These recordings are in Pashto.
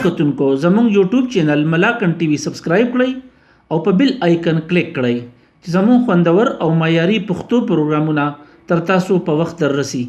کتونکو زموږ یوټیوب چینل ملاکند ټي وي سبسکرایب کړئ او په بیل آیکن کلیک کړئ چې زموږ خوندور او معیاري پښتو پروګرامونه تر تاسو په وخت دررسي.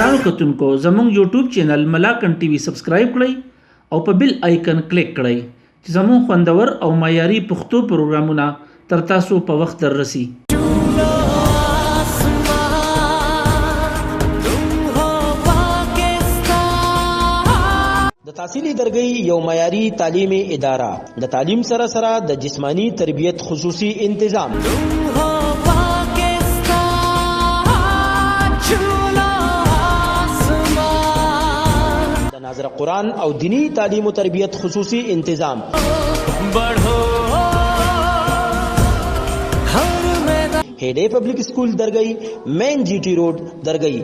ګرانو کتونکو زموږ یوټیوب چینل ملاکند ټي وي سبسکرایب کړئ او په بیل آیکن کلیک کړئ چې زموږ خوندور او معیاري پښتو پروګرامونه تر تاسو په وخت دررسي. د تحصیلي درګۍ یو معیاري تعلیمي اداره د تعلیم سره سره د جسمانی تربیت خصوصي انتظام ناظر قرآن او دینی تعلیم و تربیت خصوصی انتظام هیډے پبلک سکول درگئی مین جی ٹی روڈ درگئی